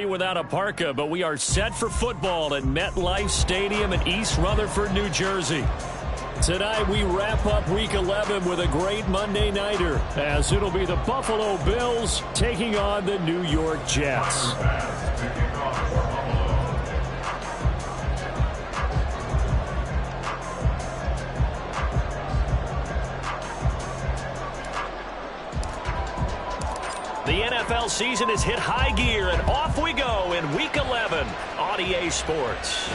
Without a parka, but we are set for football at MetLife Stadium in East Rutherford, New Jersey. Tonight we wrap up Week 11 with a great Monday nighter, as it'll be the Buffalo Bills taking on the New York Jets. The NFL season has hit high gear, and off we go in Week 11 on EA Sports.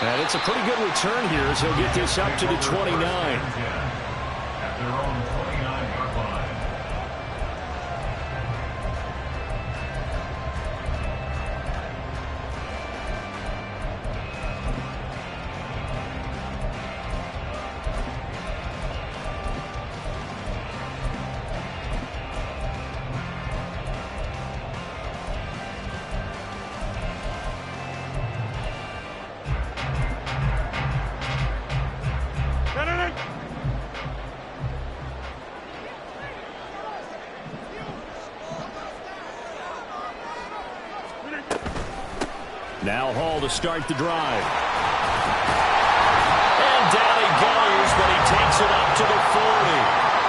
And it's a pretty good return here as he'll get this up to the 29. At their own 29-yard line. Now Hall to start the drive. And down he goes, but he takes it up to the 40.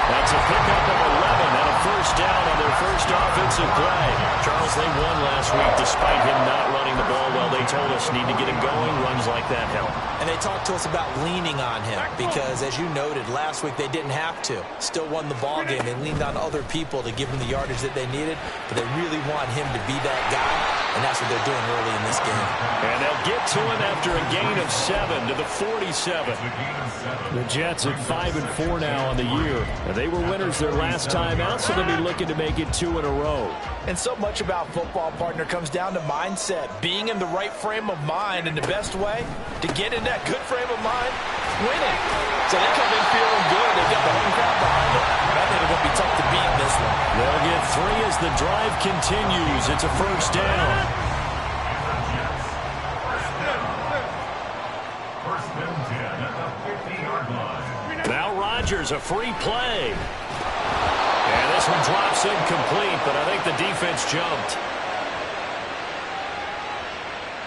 That's a pickup of 11 and a first down on their first offensive play. Charles, they won last week despite him not running the ball well. They told us need to get him going. Runs like that help. And they talked to us about leaning on him because, as you noted, last week they didn't have to. Still won the ball game. They leaned on other people to give them the yardage that they needed, but they really want him to be that guy, and that's what they're doing early in this game. And they'll get to him after a gain of 7 to the 47. The Jets at 5-4 now on the year. They were winners their last time out, so they'll be looking to make it 2 in a row. And so much about football, partner, comes down to mindset. Being in the right frame of mind, and the best way to get in that good frame of mind, winning. So they come in feeling good. They got the home crowd behind them. I think they're going to be tough to beat in this one. They'll get 3 as the drive continues. It's a first down. Now Rodgers, a free play. And this one drops incomplete, but I think the defense jumped.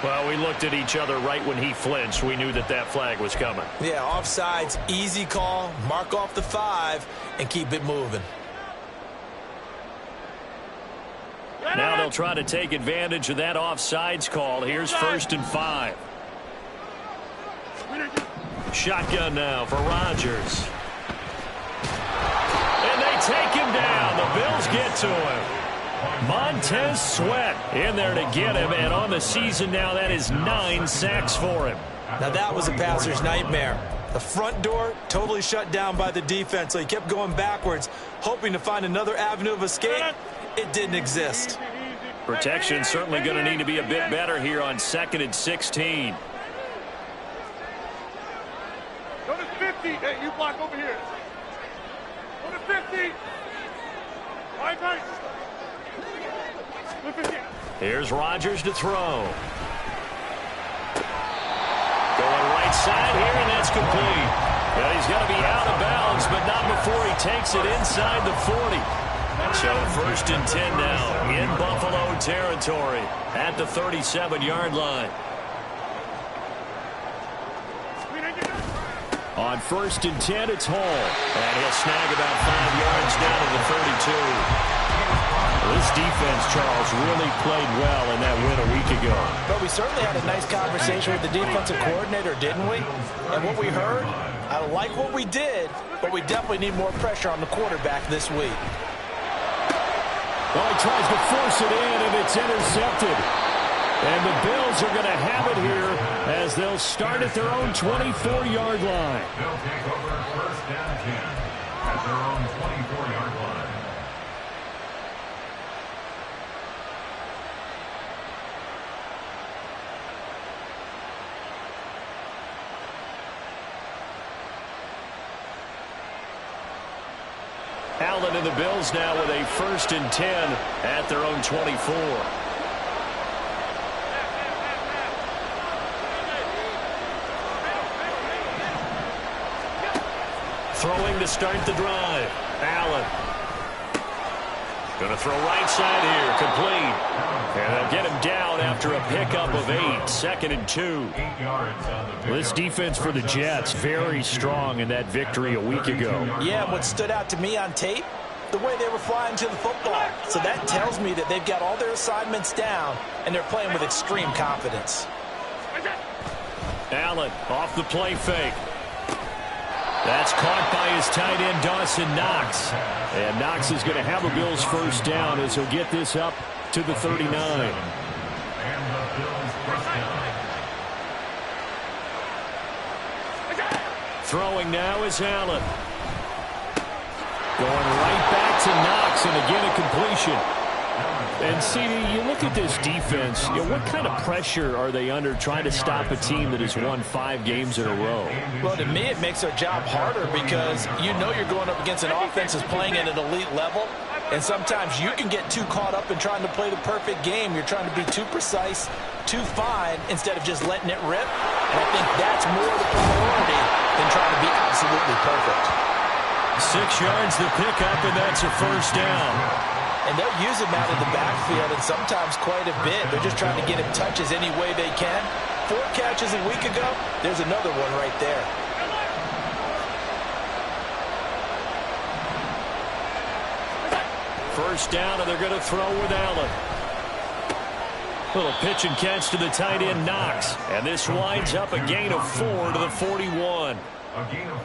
Well, we looked at each other right when he flinched. We knew that that flag was coming. Yeah, offsides, easy call. Mark off the 5 and keep it moving. Now they'll try to take advantage of that offsides call. Here's 1st and 5. Shotgun now for Rodgers. And they take him down. The Bills get to him. Montez Sweat in there to get him, and on the season now, that is 9 sacks for him. Now that was a passer's nightmare. The front door totally shut down by the defense, so he kept going backwards, hoping to find another avenue of escape. It didn't exist. Protection certainly going to need to be a bit better here on 2nd and 16. Go to 50. Hey, you block over here. Go to 50. Right. Here's Rodgers to throw. Going right side here, and that's complete. Well, he's got to be out of bounds, but not before he takes it inside the 40. So 1st and 10 now in Buffalo territory at the 37-yard line. On 1st and 10, it's Hall. And he'll snag about 5 yards down to the 32. This defense, Charles, really played well in that win a week ago. But we certainly had a nice conversation with the defensive coordinator, didn't we? And what we heard, I like what we did, but we definitely need more pressure on the quarterback this week. Well, he tries to force it in, and it's intercepted. And the Bills are going to have it here as they'll start at their own 24-yard line. They'll take over 1st and 10 at their own 24-yard line. Allen and the Bills now with a 1st and 10 at their own 24. Throwing to start the drive. Allen. Going to throw right side here, complete. And they'll get him down after a pickup of 8, 2nd and 2. This defense for the Jets, very strong in that victory a week ago. Yeah, what stood out to me on tape, the way they were flying to the football. So that tells me that they've got all their assignments down, and they're playing with extreme confidence. Allen off the play fake. That's caught by his tight end, Dawson Knox. And Knox is going to have a Bills first down as he'll get this up to the 39. Throwing now is Allen. Going right back to Knox, and again a completion. And CD, you look at this defense, what kind of pressure are they under trying to stop a team that has won 5 games in a row? Well, to me, it makes their job harder because you know you're going up against an offense that's playing at an elite level, and sometimes you can get too caught up in trying to play the perfect game. You're trying to be too precise, too fine, instead of just letting it rip. And I think that's more the priority than trying to be absolutely perfect. 6 yards the pickup, and that's a first down. And they'll use him out of the backfield, and sometimes quite a bit. They're just trying to get him touches any way they can. 4 catches a week ago, there's another one right there. First down, and they're going to throw with Allen. Little pitch and catch to the tight end, Knox. And this winds up a gain of 4 to the 41.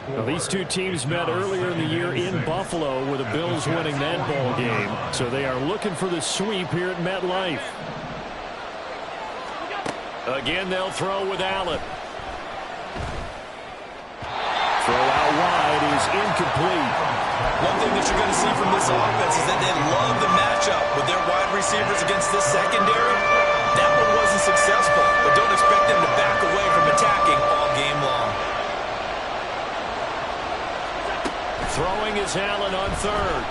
Well, these two teams met earlier in the year in Buffalo with the Bills winning that ball game. So they are looking for the sweep here at MetLife. Again, they'll throw with Allen. Throw out wide is incomplete. One thing that you're going to see from this offense is that they love the matchup with their wide receivers against this secondary. That one wasn't successful, but don't expect them to back away from attacking all game long. Throwing is Allen on 3rd.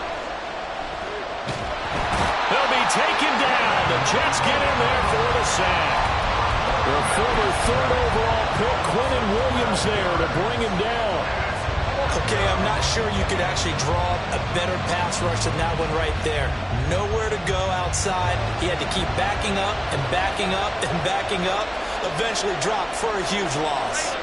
He'll be taken down. The Jets get in there for the sack. The former 3rd overall pick, Quentin Williams, there to bring him down. Okay, I'm not sure you could actually draw a better pass rush than that one right there. Nowhere to go outside. He had to keep backing up and backing up and backing up. Eventually dropped for a huge loss.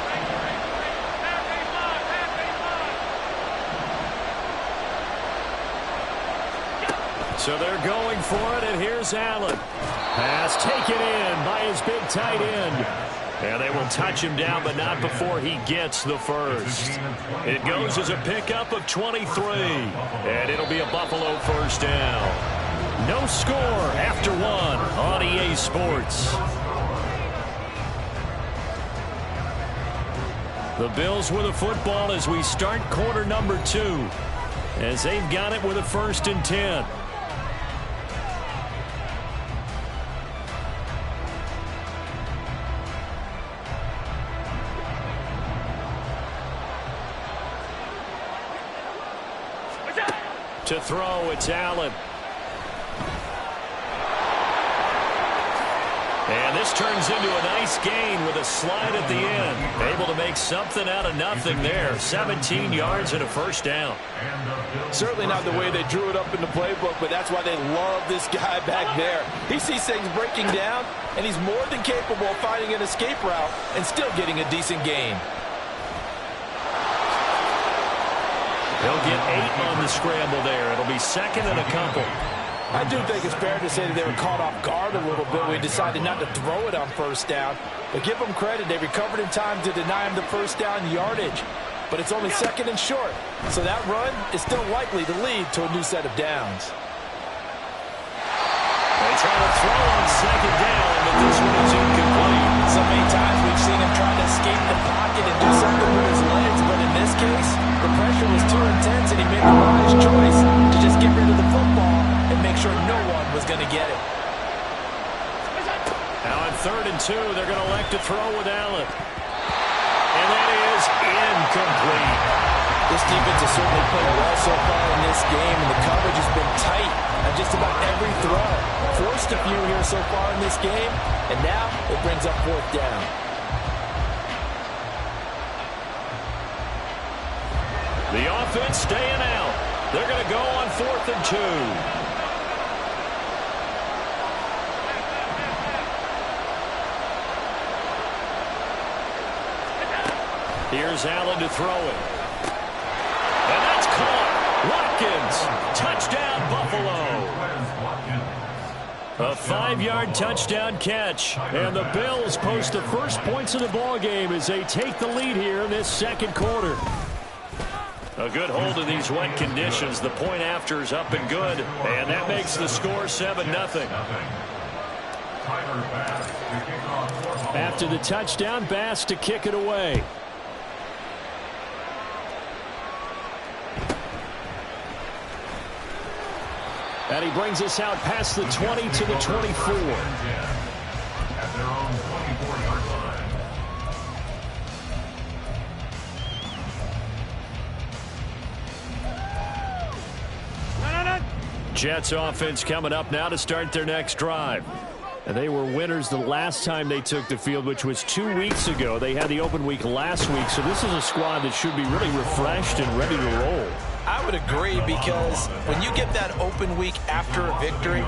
So they're going for it, and here's Allen. Pass taken in by his big tight end. And they will touch him down, but not before he gets the first. It goes as a pickup of 23. And it'll be a Buffalo first down. No score after 1 on EA Sports. The Bills with a football as we start quarter number 2. As they've got it with a 1st and 10. To throw, it's Allen. And this turns into a nice gain with a slide at the end. Able to make something out of nothing there. 17 yards and a first down. Certainly not the way they drew it up in the playbook, but that's why they love this guy back there. He sees things breaking down, and he's more than capable of finding an escape route and still getting a decent gain. He'll get 8 on the scramble there. It'll be 2nd and a couple. I do think it's fair to say that they were caught off guard a little bit. We decided not to throw it on first down. But give them credit. They recovered in time to deny him the first down yardage. But it's only 2nd and short. So that run is still likely to lead to a new set of downs. They try to throw on 2nd down, but this one is incomplete. So many times we've seen him try to escape the pocket and do something with his legs. But in this case, the pressure was too intense, and he made the wise choice to just get rid of the football and make sure no one was going to get it. Now on 3rd and 2, they're going to elect to throw with Allen. And that is incomplete. This defense has certainly played well so far in this game, and the coverage has been tight on just about every throw. Forced a few here so far in this game, and now it brings up 4th down. The offense staying out. They're going to go on 4th and 2. Here's Allen to throw it. And that's caught. Watkins, touchdown Buffalo. A 5-yard touchdown catch. And the Bills post the first points of the ball game as they take the lead here in this second quarter. A good hold in these wet conditions. The point after is up and good. And that makes the score 7-0. After the touchdown, Bass to kick it away. And he brings us out past the 20 to the 24. Jets offense coming up now to start their next drive. And they were winners the last time they took the field, which was 2 weeks ago. They had the open week last week, so this is a squad that should be really refreshed and ready to roll. I would agree, because when you get that open week after a victory,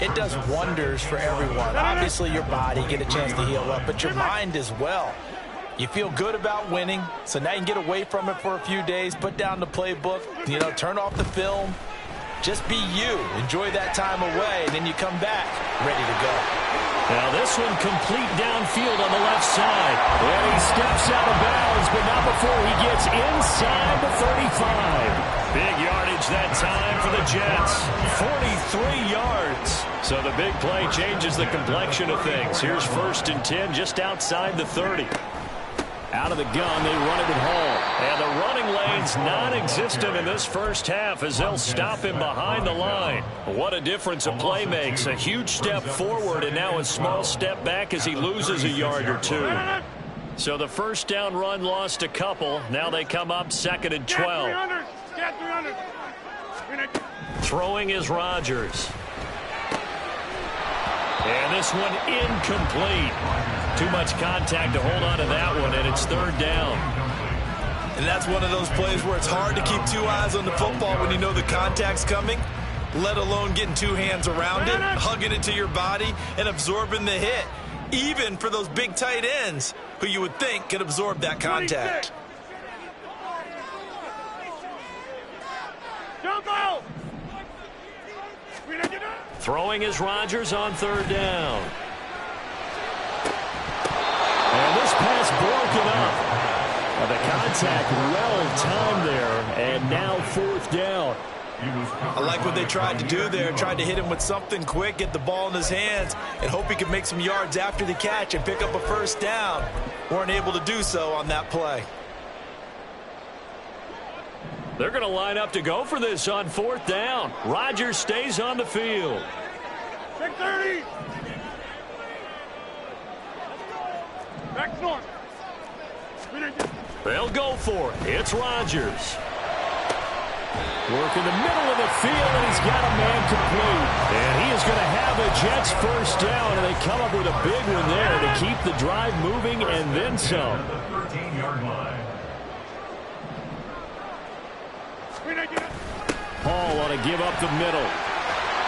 it does wonders for everyone. Obviously, your body get a chance to heal up, but your mind as well. You feel good about winning, so now you can get away from it for a few days, put down the playbook, turn off the film. Just be you. Enjoy that time away, and then you come back ready to go. Now this one complete downfield on the left side. And he steps out of bounds, but not before he gets inside the 35. Big yardage that time for the Jets. 43 yards. So the big play changes the complexion of things. Here's 1st and 10 just outside the 30. Out of the gun, they run it with Hall. And the running lane's non-existent in this first half as they'll stop him behind the line. What a difference a play makes. A huge step forward and now a small step back as he loses a yard or two. So the first down run lost a couple. Now they come up 2nd and 12. Throwing is Rodgers. And this one incomplete. Too much contact to hold on to that one, and it's 3rd down. And that's one of those plays where it's hard to keep 2 eyes on the football when you know the contact's coming, let alone getting 2 hands around it, hugging it to your body, and absorbing the hit. Even for those big tight ends who you would think could absorb that contact. Throwing is Rodgers on 3rd down. And this pass broken up. The contact well-timed there, and now 4th down. I like what they tried to do there. Tried to hit him with something quick, get the ball in his hands, and hope he could make some yards after the catch and pick up a 1st down. Weren't able to do so on that play. They're going to line up to go for this on 4th down. Rodgers stays on the field. 6:30. Back north. They'll go for it. It's Rodgers. Work in the middle of the field, and he's got a man complete. And he is going to have the Jets 1st down, and they come up with a big one there to keep the drive moving and then some. Paul want to give up the middle.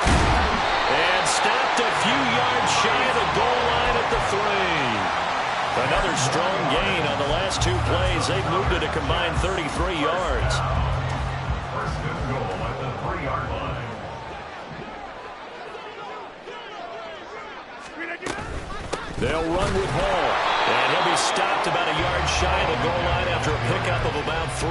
And stopped a few yards shy of the goal line at the 3. Another strong gain on the last 2 plays. They've moved it a combined 33 yards. First and goal at the 3-yard line. They'll run with Hall. And he'll be stopped about a yard shy of the goal line after a pickup of about 3.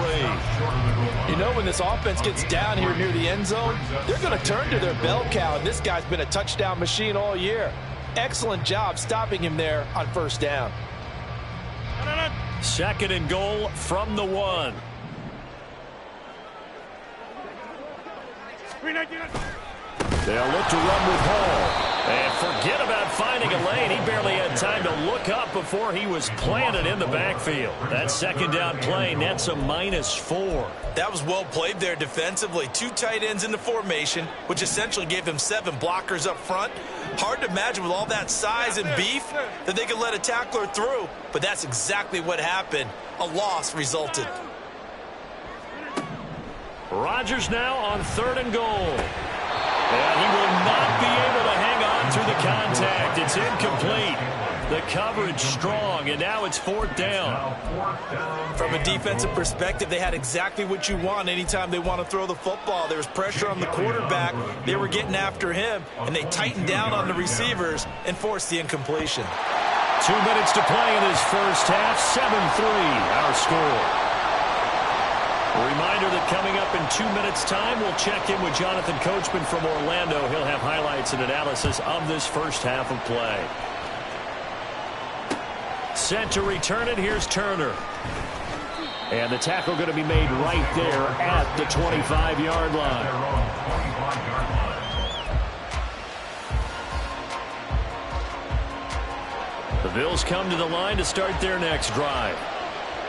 You know, when this offense gets down here near the end zone, they're going to turn to their bell cow, and this guy's been a touchdown machine all year. Excellent job stopping him there on 1st down. 2nd and goal from the 1. They'll look to run with Hall. And forget about finding a lane. He barely had time to look up before he was planted in the backfield. That 2nd down play nets a -4. That was well played there defensively. 2 tight ends in the formation, which essentially gave them 7 blockers up front. Hard to imagine with all that size and beef that they could let a tackler through, but that's exactly what happened. A loss resulted. Rodgers now on 3rd and goal. And he will not be able to hang on through the contact. It's incomplete. The coverage strong, and now it's 4th down. From a defensive perspective, they had exactly what you want anytime they want to throw the football. There was pressure on the quarterback. They were getting after him, and they tightened down on the receivers and forced the incompletion. 2 minutes to play in this first half. 7-3, our score. A reminder that coming up in 2 minutes' time, we'll check in with Jonathan Coachman from Orlando. He'll have highlights and analysis of this first half of play. Set to return it. Here's Turner. And the tackle going to be made right there at the 25-yard line. The Bills come to the line to start their next drive.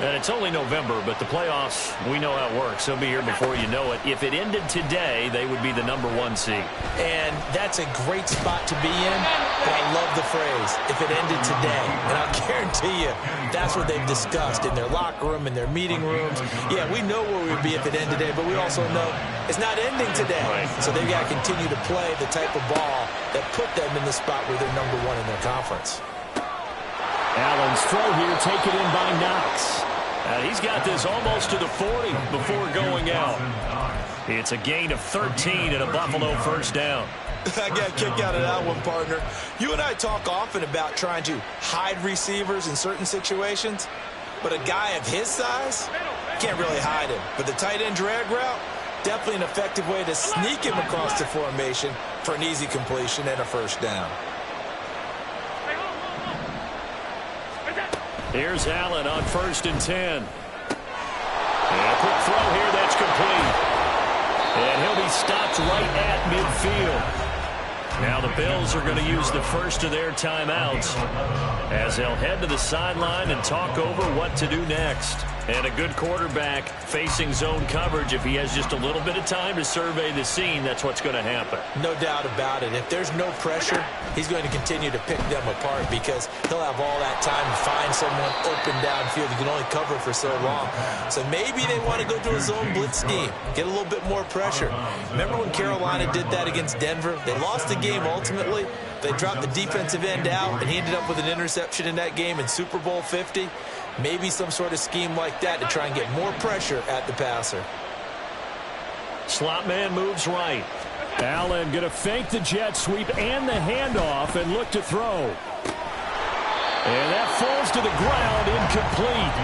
And it's only November, but the playoffs, we know how it works. They'll be here before you know it. If it ended today, they would be the #1 seed. And that's a great spot to be in, but I love the phrase, if it ended today. And I'll guarantee you, that's what they've discussed in their locker room, in their meeting rooms. Yeah, we know where we would be if it ended today, but we also know it's not ending today. Right. So they've got to continue to play the type of ball that put them in the spot where they're #1 in their conference. Allen's throw here taken in by Knox. He's got this almost to the 40 before going out. It's a gain of 13 and a Buffalo first down. I got a kick out of that one, partner. You and I talk often about trying to hide receivers in certain situations, but a guy of his size can't really hide him. But the tight end drag route, definitely an effective way to sneak him across the formation for an easy completion and a first down. Here's Allen on 1st and 10. And a quick throw here that's complete. And he'll be stopped right at midfield. Now the Bills are going to use the first of their timeouts as they'll head to the sideline and talk over what to do next. And a good quarterback facing zone coverage, if he has just a little bit of time to survey the scene, that's what's going to happen. No doubt about it. If there's no pressure, he's going to continue to pick them apart because he'll have all that time to find someone open downfield. He can only cover for so long. So maybe they want to go to a zone blitz scheme, get a little bit more pressure. Remember when Carolina did that against Denver? They lost the game ultimately. They dropped the defensive end out, and he ended up with an interception in that game in Super Bowl 50. Maybe some sort of scheme like that to try and get more pressure at the passer. Slot man moves right. Allen going to fake the jet sweep and the handoff and look to throw. And that falls to the ground, incomplete.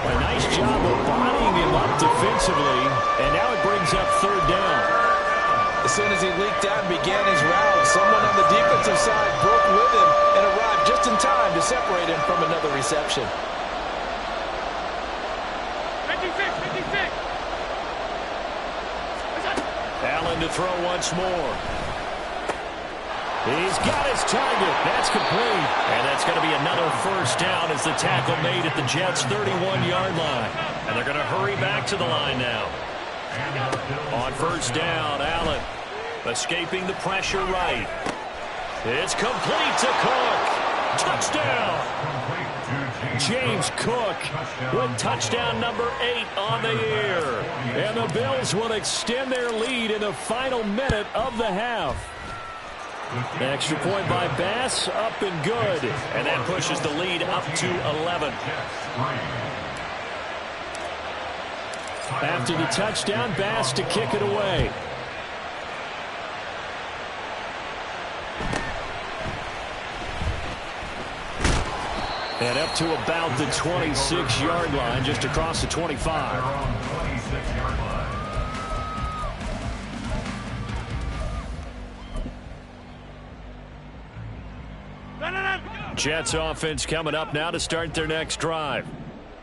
A nice job of bodying him up defensively, and now it brings up 3rd down. As soon as he leaked out and began his route, someone on the defensive side broke with him and arrived just in time to separate him from another reception. Allen to throw once more. He's got his target. That's complete. And that's going to be another first down as the tackle made at the Jets' 31-yard line. And they're going to hurry back to the line now. On 1st down, Allen escaping the pressure right. It's complete to Cook. Touchdown. James Cook with touchdown number 8 on the year. And the Bills will extend their lead in the final minute of the half. The extra point by Bass, up and good. And that pushes the lead up to 11. After the touchdown, Bass to kick it away. And up to about the 26-yard line, just across the 25. Jets offense coming up now to start their next drive.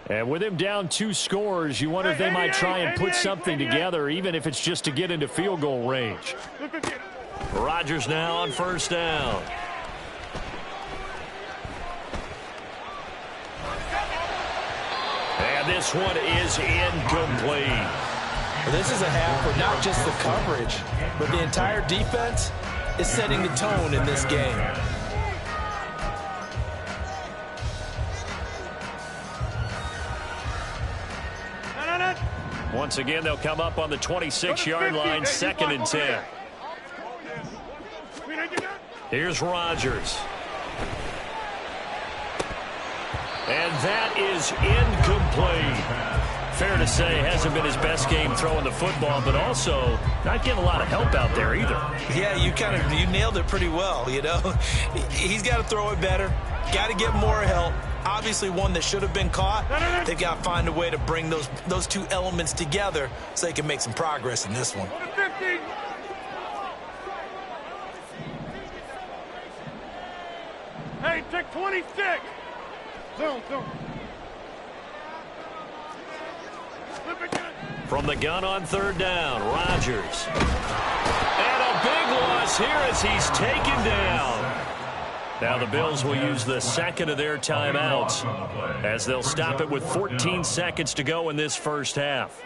And with him down 2 scores, you wonder if they might try and put something together, even if it's just to get into field goal range. Rodgers now on 1st down. And this one is incomplete. Well, this is a half where not just the coverage, but the entire defense is setting the tone in this game. Once again, they'll come up on the 26-yard line, 2nd and 10. Here's Rodgers. And that is incomplete. Fair to say, hasn't been his best game throwing the football, but also not getting a lot of help out there either. Yeah, you nailed it pretty well, you know. He's got to throw it better, got to get more help. Obviously one that should have been caught. They've got to find a way to bring those two elements together so they can make some progress in this one. 50. Hey, take 26. Zone. From the gun on third down, Rodgers. And a big loss here as he's taken down. Now the Bills will use the second of their timeouts as they'll stop it with 14 seconds to go in this first half.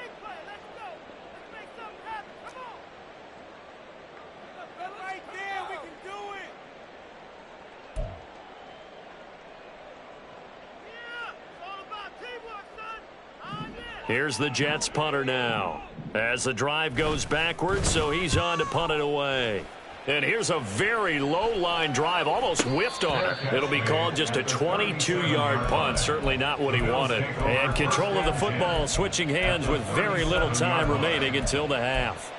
Here's the Jets punter now as the drive goes backwards, so he's on to punt it away. And here's a very low line drive, almost whiffed on it. It'll be called just a 22-yard punt, certainly not what he wanted. And control of the football switching hands with very little time remaining until the half.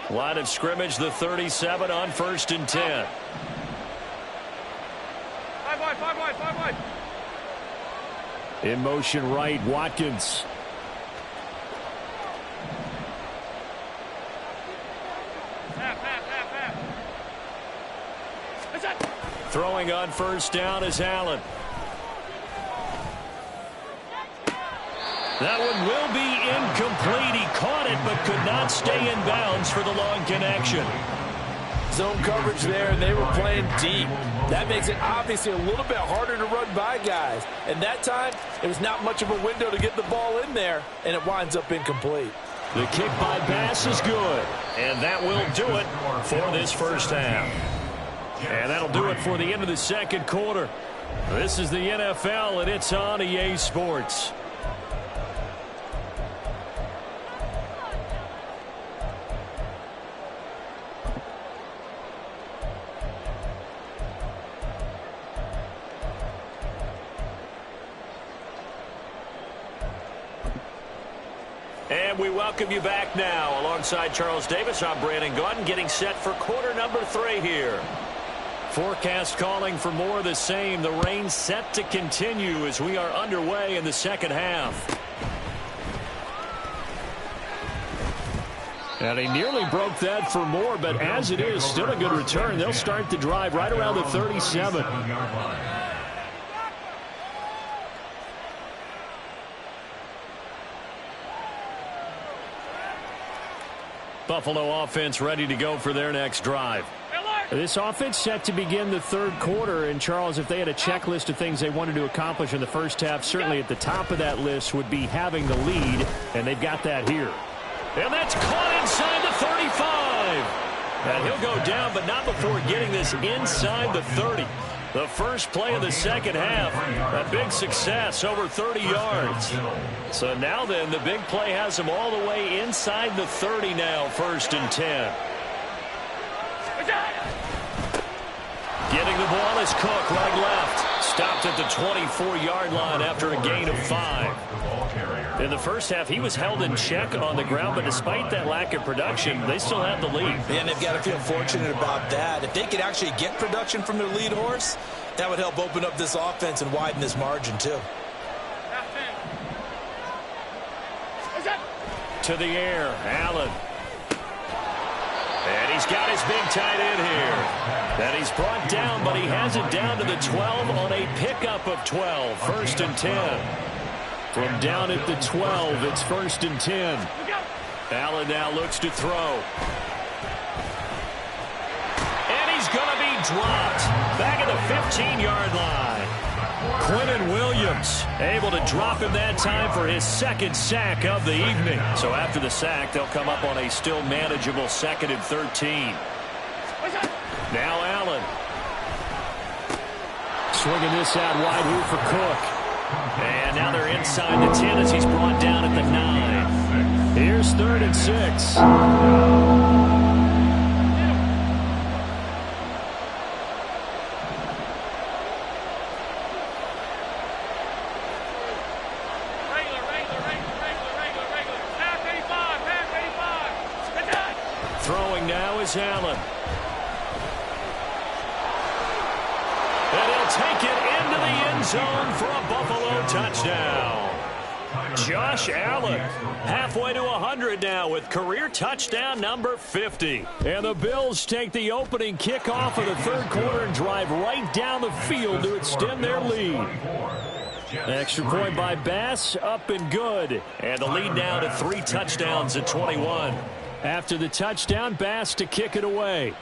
Line of scrimmage, the 37 on 1st and 10. 5 wide. In motion right, Watkins. Half. Throwing on first down is Allen. That one will be incomplete. He caught it but could not stay in bounds for the long connection. Zone coverage there, and they were playing deep. That makes it obviously a little bit harder to run by guys. And that time, it was not much of a window to get the ball in there, and it winds up incomplete. The kick by Bass is good. And that will do it for this first half. And that'll do it for the end of the second quarter. This is the NFL, and it's on EA Sports. And we welcome you back now. Alongside Charles Davis, I'm Brandon Gaudin, getting set for quarter number 3 here. Forecast calling for more of the same. The rain set to continue as we are underway in the second half. And he nearly broke that for more, but as it is, still a good return. They'll start the drive right around the 37. Buffalo offense ready to go for their next drive. This offense set to begin the third quarter. And, Charles, if they had a checklist of things they wanted to accomplish in the first half, certainly at the top of that list would be having the lead, and they've got that here. And that's caught inside the 35. And he'll go down, but not before getting this inside the 30. The first play of the second half, a big success, over 30 yards. So now then, the big play has him all the way inside the 30 now, 1st and 10. Getting the ball is Cook, right left. Stopped at the 24-yard line after a gain of 5. In the first half, he was held in check on the ground, but despite that lack of production, they still have the lead. And they've got to feel fortunate about that. If they could actually get production from their lead horse, that would help open up this offense and widen this margin, too. To the air, Allen. And he's got his big tight end here. And he's brought down, but he has it down to the 12 on a pickup of 12. 1st and 10. From down at the 12, it's 1st and 10. Allen now looks to throw. And he's going to be dropped. Back at the 15-yard line. Quinnen Williams able to drop him that time for his second sack of the evening. So after the sack, they'll come up on a still manageable 2nd and 13. Now Allen. Swinging this out wide here for Cook. And now they're inside the 10 as he's brought down at the 9. Here's 3rd and 6. Throwing now is Allen. And he'll take it into the end zone for a Buffalo touchdown. Josh Allen halfway to 100 now with career touchdown number 50. And the Bills take the opening kickoff of the 3rd quarter and drive right down the field to extend their lead. Extra point by Bass, up and good. And the lead now to 3 touchdowns at 21. After the touchdown, Bass to kick it away.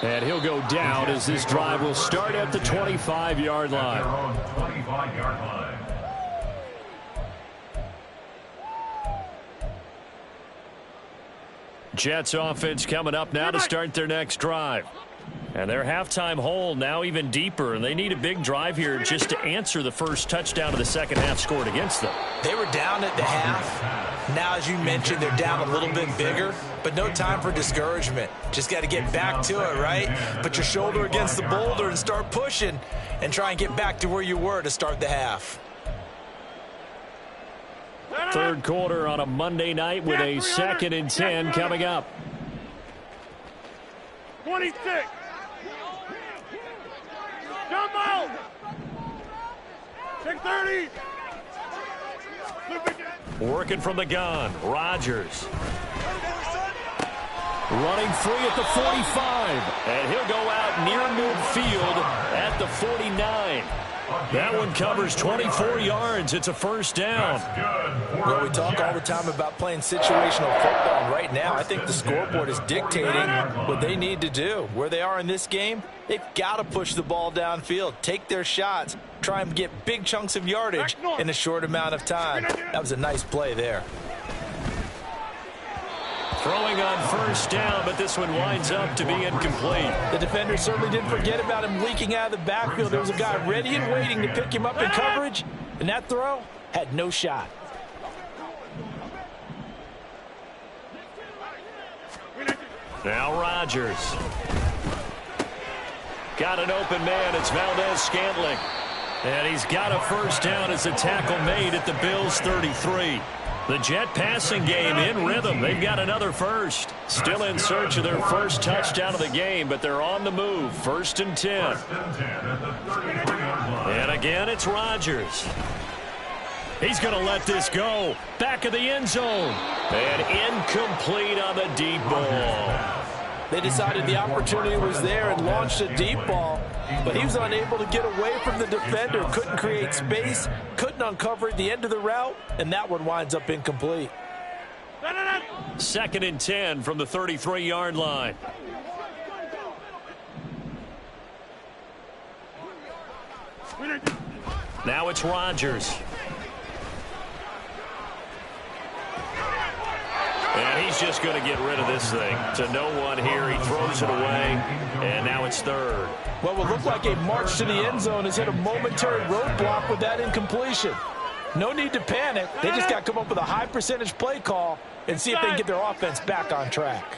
And he'll go down as this drive will start at the 25-yard line. 25-yard line. Jets offense coming up now to start their next drive. And their halftime hole now even deeper, and they need a big drive here just to answer the first touchdown of the second half scored against them. They were down at the half. Now, as you mentioned, they're down a little bit bigger, but no time for discouragement. Just got to get back to it, right? Put your shoulder against the boulder and start pushing and try and get back to where you were to start the half. 3rd quarter on a Monday night with a 2nd and 10 coming up. 26. Jump out. 630. Working from the gun, Rodgers. Running free at the 45. And he'll go out near midfield at the 49. That one covers 24 yards. It's a first down. Well, we talk all the time about playing situational football. Right now, I think the scoreboard is dictating what they need to do. Where they are in this game, they've got to push the ball downfield, take their shots, try and get big chunks of yardage in a short amount of time. That was a nice play there. Throwing on first down, but this one winds up to be incomplete. The defender certainly didn't forget about him leaking out of the backfield. There was a guy ready and waiting to pick him up in coverage, and that throw had no shot. Now Rodgers. Got an open man. It's Valdez-Scantling. And he's got a first down as a tackle made at the Bills' 33. The Jet passing game in rhythm. They've got another first. Still in search of their first touchdown of the game, but they're on the move. 1st and 10. And again, it's Rodgers. He's going to let this go. Back of the end zone. And incomplete on the deep ball. They decided the opportunity was there and launched a deep ball, but he was unable to get away from the defender, couldn't create space, couldn't uncover at the end of the route, and that one winds up incomplete. 2nd and 10 from the 33-yard line. Now it's Rodgers. And he's just going to get rid of this thing. To no one here. He throws it away. And now it's 3rd. What would look like a march to the end zone has hit a momentary roadblock with that incompletion. No need to panic. They just got to come up with a high percentage play call and see if they can get their offense back on track.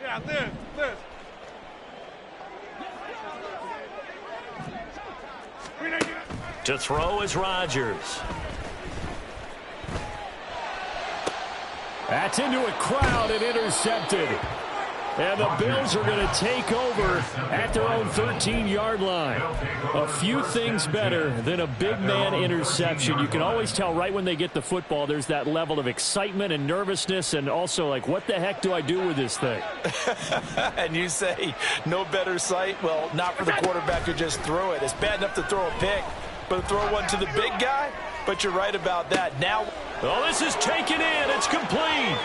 Yeah, this. To throw is Rodgers. That's into a crowd and intercepted. And the Bills are going to take over at their own 13-yard line. A few things better than a big man interception. You can always tell right when they get the football, there's that level of excitement and nervousness and also like, what the heck do I do with this thing? And you say no better sight? Well, not for the quarterback who just threw it. It's bad enough to throw a pick, but to throw one to the big guy? But you're right about that. Now, oh, this is taken in. It's complete.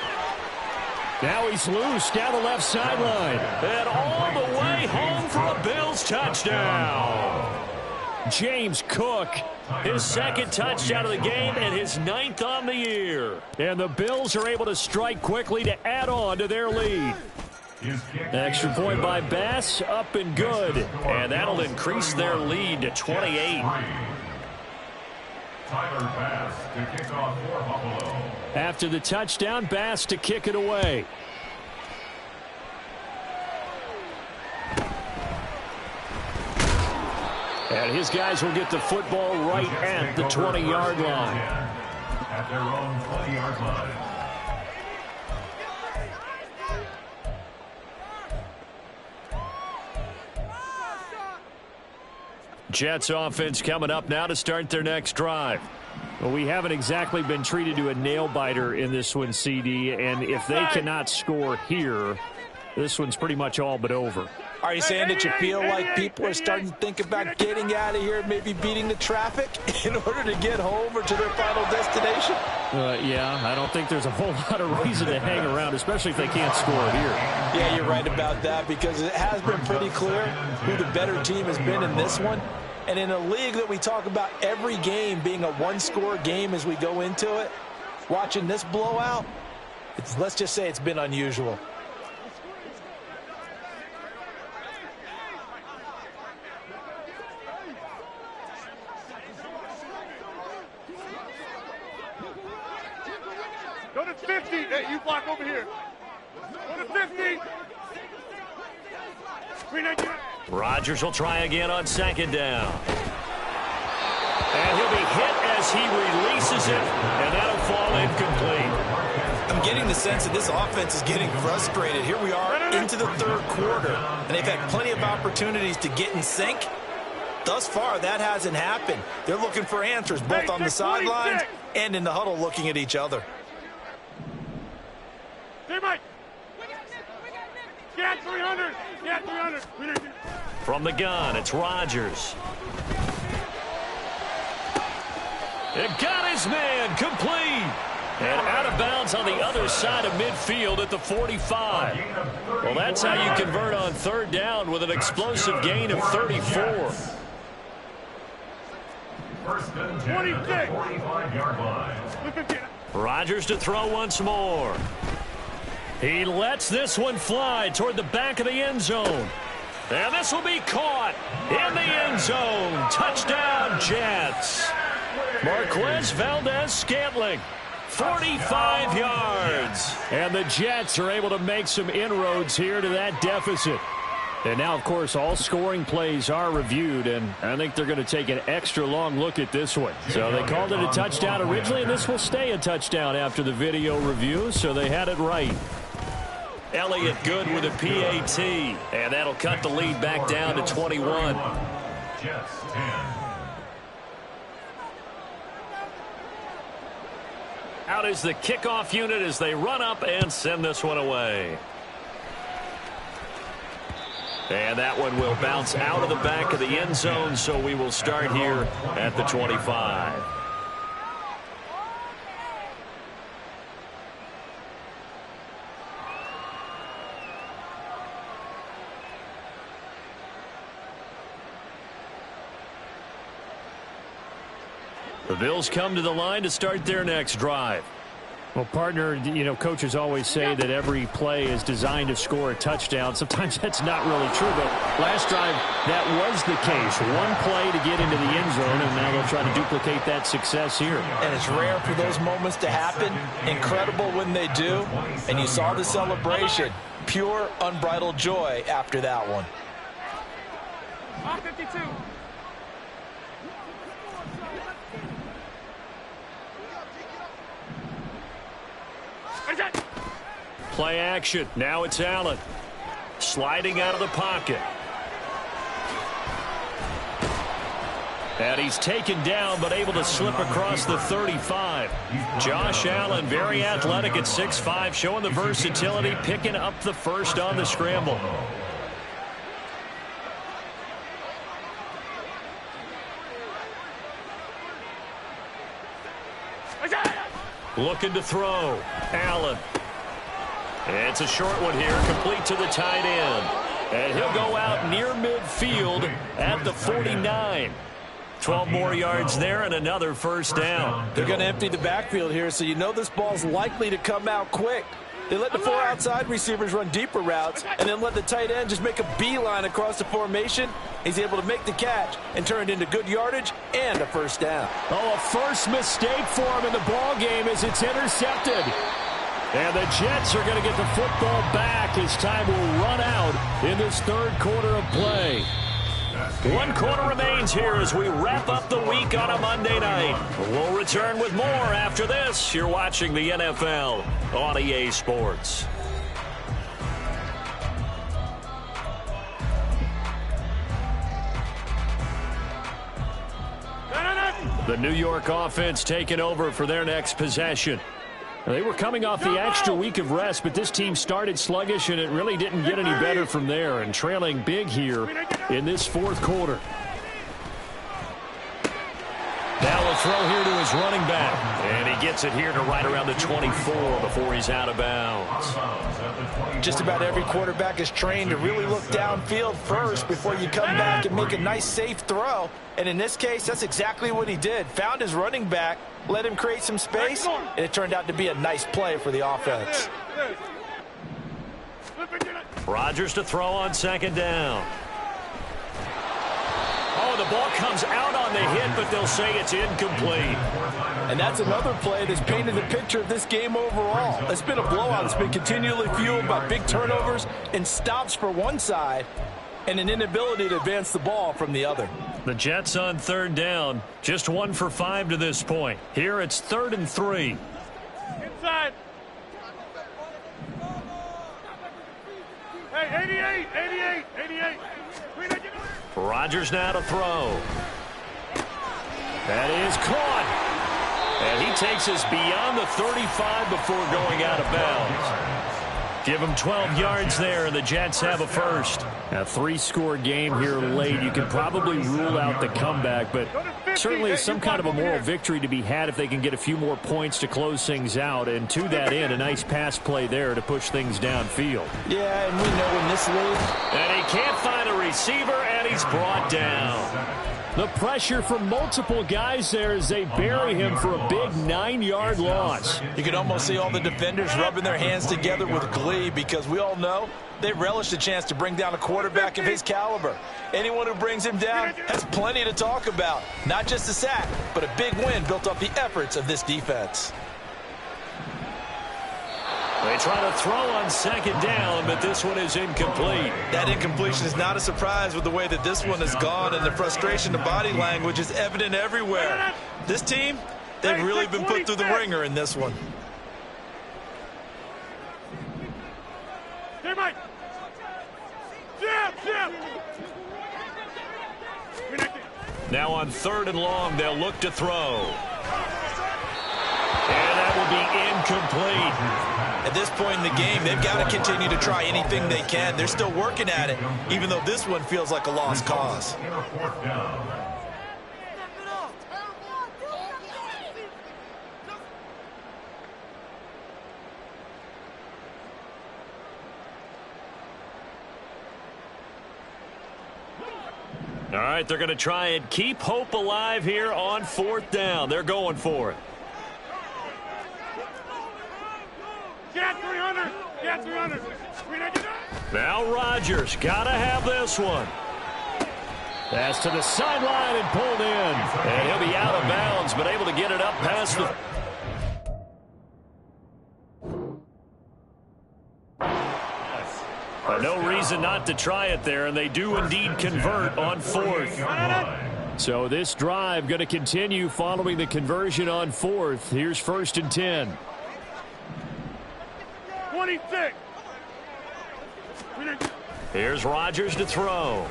Now he's loose down the left sideline. And all the way home for a Bills touchdown. James Cook His second touchdown of the game and his 9th on the year. And the Bills are able to strike quickly to add on to their lead. Extra point by Bass, up and good. And that'll increase their lead to 28. Tyler Bass to kick off for Buffalo. After the touchdown, Bass to kick it away. And his guys will get the football right at the 20-yard line. At their own 20-yard line. Jets offense coming up now to start their next drive. Well, we haven't exactly been treated to a nail-biter in this one, CD, and if they cannot score here, this one's pretty much all but over. Are you saying that you feel like people are starting to think about getting out of here, maybe beating the traffic in order to get home or to their final destination? Yeah, I don't think there's a whole lot of reason to hang around, especially if they can't score here. Yeah, you're right about that, because it has been pretty clear who the better team has been in this one. And in a league that we talk about every game being a one-score game as we go into it, watching this blowout, let's just say it's been unusual. Go to 50. Hey, you block over here. Go to 50. Rodgers will try again on second down. And he'll be hit as he releases it, and that'll fall incomplete. I'm getting the sense that this offense is getting frustrated. Here we are into the third quarter, and they've had plenty of opportunities to get in sync. Thus far, that hasn't happened. They're looking for answers both on the sidelines and in the huddle looking at each other. Hey, Mike. Get 300. Get 300. From the gun, it's Rodgers. It got his man complete. And out of bounds on the other side of midfield at the 45. Well, that's how you convert on third down with an explosive gain of 34. First and 10 at the 45-yard line. Rodgers to throw once more. He lets this one fly toward the back of the end zone. And this will be caught in the end zone. Touchdown, Jets. Marquez Valdez-Scantling, 45 yards. And the Jets are able to make some inroads here to that deficit. And now, of course, all scoring plays are reviewed, and I think they're going to take an extra long look at this one. So they called it a touchdown originally, and this will stay a touchdown after the video review, so they had it right. Elliott good with a PAT, and that'll cut the lead back down to 21. Jets 10. Out is the kickoff unit as they run up and send this one away. And that one will bounce out of the back of the end zone, so we will start here at the 25. The Bills come to the line to start their next drive. Well, partner, you know, coaches always say that every play is designed to score a touchdown. Sometimes that's not really true, but last drive, that was the case. One play to get into the end zone, and now they'll try to duplicate that success here. And it's rare for those moments to happen. Incredible when they do. And you saw the celebration. Pure, unbridled joy after that one. 52. Play action. Now it's Allen. Sliding out of the pocket. And he's taken down, but able to slip across the 35. Josh Allen, very athletic at 6'5", showing the versatility, picking up the first on the scramble. Looking to throw. Allen. It's a short one here, complete to the tight end. And he'll go out near midfield at the 49. 12 more yards there and another first down. They're going to empty the backfield here, so you know this ball's likely to come out quick. They let the 4 outside receivers run deeper routes and then let the tight end just make a beeline across the formation. He's able to make the catch and turn it into good yardage and a first down. Oh, a first mistake for him in the ball game as it's intercepted. And the Jets are going to get the football back as time will run out in this third quarter of play. 1 quarter remains here as we wrap up the week on a Monday night. We'll return with more after this. You're watching the NFL on EA Sports. The New York offense taking over for their next possession. They were coming off the extra week of rest, but this team started sluggish, and it really didn't get any better from there, and trailing big here in this fourth quarter. Now a throw here to his running back, and he gets it here to right around the 24 before he's out of bounds. Just about every quarterback is trained to really look downfield first before you come back and make a nice, safe throw. And in this case, that's exactly what he did. Found his running back, let him create some space, and it turned out to be a nice play for the offense. Rodgers to throw on second down. Oh, the ball comes out on the hit, but they'll say it's incomplete. And that's another play that's painted the picture of this game overall. It's been a blowout. It's been continually fueled by big turnovers and stops for one side and an inability to advance the ball from the other. The Jets on third down, just 1 for 5 to this point. Here it's 3rd and 3. Inside. Hey, 88. Rodgers now to throw. That is caught. And he takes us beyond the 35 before going out of bounds. Give him 12 yards there, and the Jets have a first. A 3-score game here late. You can probably rule out the comeback, but certainly some kind of a moral victory to be had if they can get a few more points to close things out. And to that end, a nice pass play there to push things downfield. Yeah, and we know in this league. And he can't find a receiver, and he's brought down. The pressure from multiple guys there as they bury him for a big 9-yard loss. You can almost see all the defenders rubbing their hands together with glee because we all know they relish the chance to bring down a quarterback of his caliber. Anyone who brings him down has plenty to talk about. Not just a sack, but a big win built off the efforts of this defense. They try to throw on second down, but this one is incomplete. That incompletion is not a surprise with the way that this one has gone, and the frustration, the body language is evident everywhere. This team, they've really been put through the ringer in this one. Hey, Mike. Jim. Now on 3rd and long, they'll look to throw. And that will be incomplete. At this point in the game, they've got to continue to try anything they can. They're still working at it, even though this one feels like a lost cause. All right, they're going to try and keep hope alive here on 4th down. They're going for it. Get 300. Now Rodgers got to have this one. Pass to the sideline and pulled in. And he'll be out of bounds, but able to get it up past the... No reason not to try it there, and they do indeed convert on 4th. So this drive going to continue following the conversion on 4th. Here's 1st and 10. 26. Here's Rodgers to throw.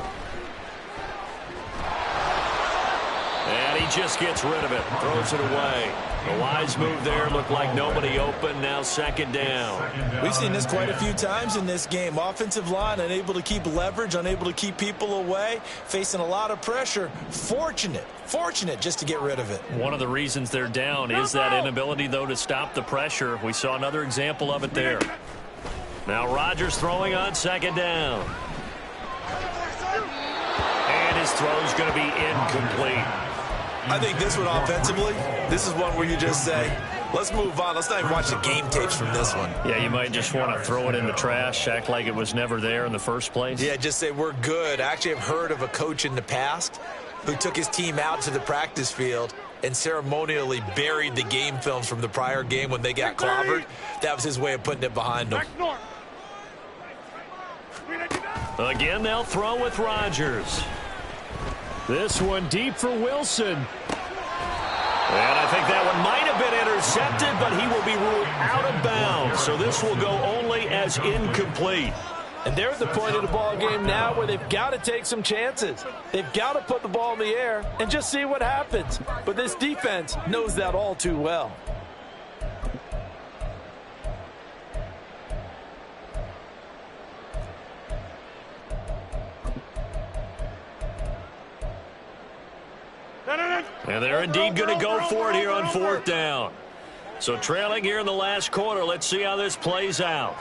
And he just gets rid of it, throws it away. A wise move there, looked like nobody open, now 2nd down. We've seen this quite a few times in this game. Offensive line unable to keep leverage, unable to keep people away, facing a lot of pressure. Fortunate just to get rid of it. One of the reasons they're down is that inability, though, to stop the pressure. We saw another example of it there. Now Rodgers throwing on 2nd down. And his throw's going to be incomplete. I think this one offensively, this is one where you just say, let's move on. Let's not even watch the game tapes from this one. Yeah, you might just want to throw it in the trash, act like it was never there in the first place. Yeah, just say we're good. I actually have heard of a coach in the past who took his team out to the practice field and ceremonially buried the game films from the prior game when they got clobbered. That was his way of putting it behind them. Again, they'll throw with Rodgers. This one deep for Wilson. And I think that one might have been intercepted, but he will be ruled out of bounds. So this will go only as incomplete. And they're at the point of the ball game now where they've got to take some chances. They've got to put the ball in the air and just see what happens. But this defense knows that all too well. And they're indeed going to go for it here on fourth down. So trailing here in the last quarter. Let's see how this plays out.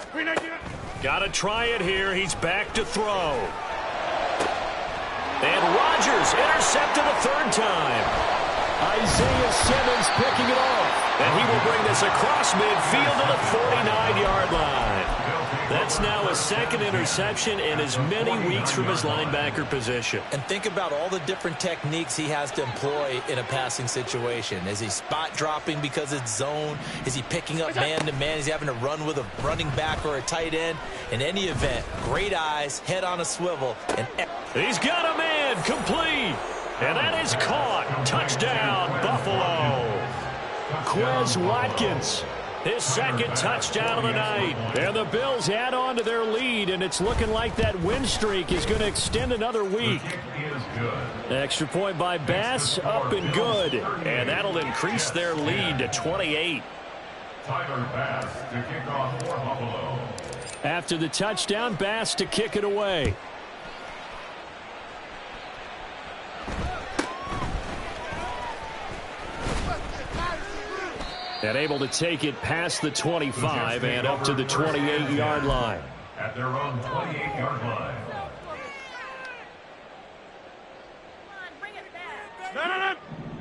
Got to try it here. He's back to throw. And Rodgers intercepted a third time. Isaiah Simmons picking it off. And he will bring this across midfield to the 49-yard line. That's now a second interception in as many weeks from his linebacker position. And think about all the different techniques he has to employ in a passing situation. Is he spot dropping because it's zone? Is he picking up man-to-man? Is he having to run with a running back or a tight end? In any event, great eyes, head on a swivel. And he's got a man complete. And that is caught. Touchdown, Buffalo. Quez Watkins, his second touchdown of the night. And the Bills add on to their lead, and it's looking like that win streak is going to extend another week. Extra point by Bass, up and good. And that'll increase their lead to 28. Tyler Bass to kick off for Buffalo. After the touchdown, Bass to kick it away. And able to take it past the 25 and up to the 28-yard line. At their own 28-yard line.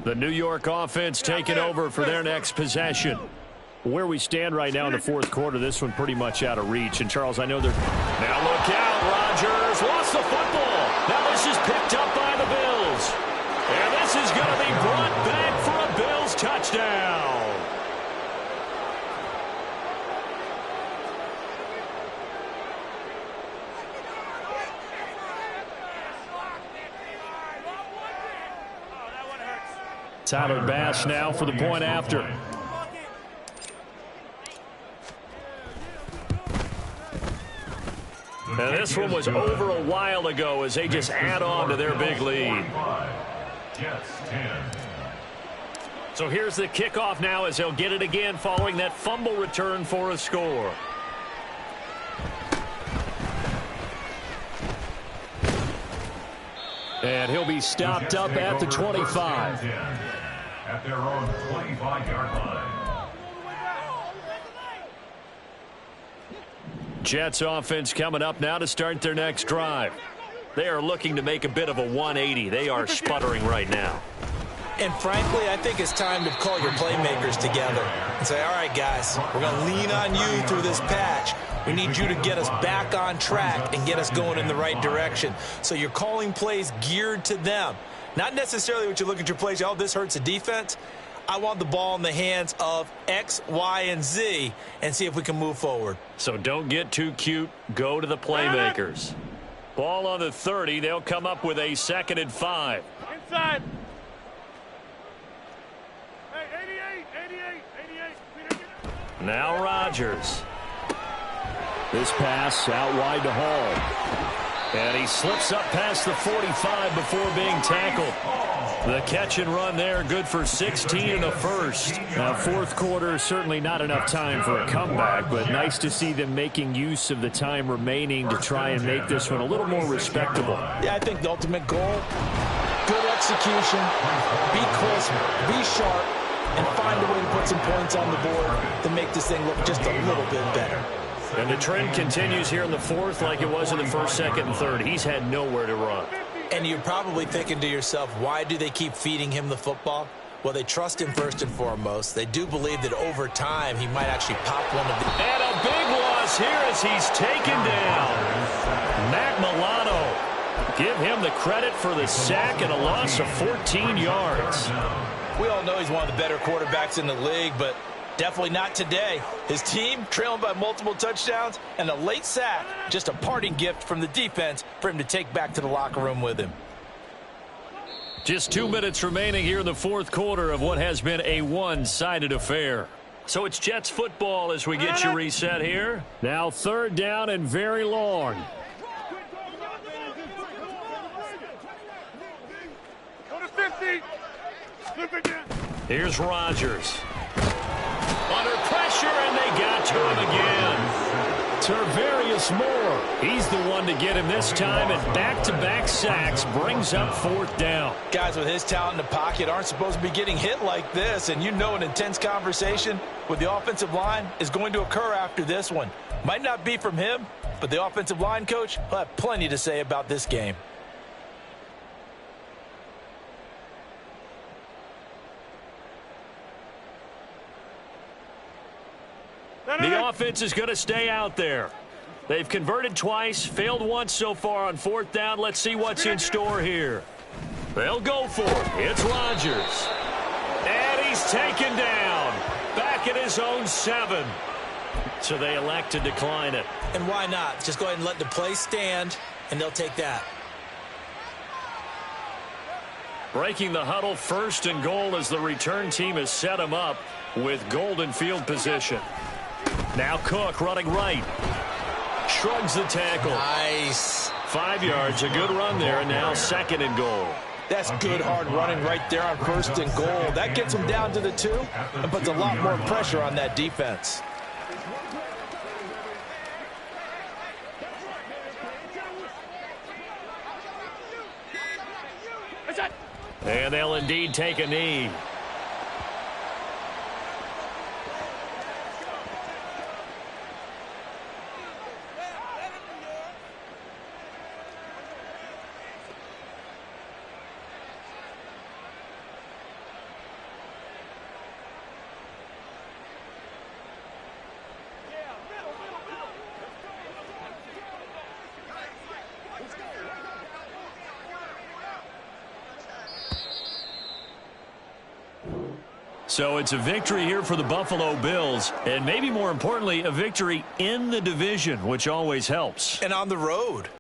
The New York offense taking over for their next possession. Where we stand right now in the fourth quarter, this one pretty much out of reach. And, Charles, I know they're... Now look out, Rodgers lost the football. Now this is picked up by the Bills. And this is going to be brought back for a Bills touchdown. Tyler Bass now for the point after. And this one was over a while ago as they just add on to their big lead. So here's the kickoff now as they'll get it again following that fumble return for a score. And he'll be stopped up at the 25. At their own 25-yard line. Jets offense coming up now to start their next drive. They are looking to make a bit of a 180. They are sputtering right now. And frankly, I think it's time to call your playmakers together and say, all right, guys, we're going to lean on you through this patch. We need you to get us back on track and get us going in the right direction. So you're calling plays geared to them. Not necessarily what you look at your plays, oh, this hurts the defense. I want the ball in the hands of X, Y, and Z and see if we can move forward. So don't get too cute. Go to the playmakers. Ball on the 30. They'll come up with a 2nd and 5. Inside. Now Rodgers. This pass out wide to Hall. And he slips up past the 45 before being tackled. The catch and run there, good for 16 in the first. Now, fourth quarter, certainly not enough time for a comeback, but nice to see them making use of the time remaining to try and make this one a little more respectable. Yeah, I think the ultimate goal, good execution, be crisp, be sharp, and find a way to put some points on the board to make this thing look just a little bit better. And the trend continues here in the fourth like it was in the first, second, and third. He's had nowhere to run. And you're probably thinking to yourself, why do they keep feeding him the football? Well, they trust him first and foremost. They do believe that over time he might actually pop one of the... And a big loss here as he's taken down. Matt Milano. Give him the credit for the sack and a loss of 14 yards. We all know he's one of the better quarterbacks in the league, but definitely not today. His team trailing by multiple touchdowns and a late sack, just a parting gift from the defense for him to take back to the locker room with him. Just 2 minutes remaining here in the fourth quarter of what has been a one-sided affair. So it's Jets football as we get you reset here. Now third down and very long. Go to 50. Flip it down. Here's Rodgers. Under pressure, and they got to him again. Tarvarius Moore. He's the one to get him this time, and back-to-back sacks brings up fourth down. Guys with his talent in the pocket aren't supposed to be getting hit like this, and you know an intense conversation with the offensive line is going to occur after this one. Might not be from him, but the offensive line coach will have plenty to say about this game. The offense is going to stay out there. They've converted twice, failed once so far on fourth down. Let's see what's in store here. They'll go for it. It's Rodgers. And he's taken down. Back at his own 7. So they elect to decline it. And why not? Just go ahead and let the play stand, and they'll take that. Breaking the huddle, first and goal as the return team has set him up with golden field position. Now Cook running right. Shrugs the tackle. Nice. 5 yards, a good run there, and now second and goal. That's good hard running right there on first and goal. That gets them down to the 2 and puts a lot more pressure on that defense. And they'll indeed take a knee. So it's a victory here for the Buffalo Bills, and maybe more importantly, a victory in the division, which always helps. And on the road.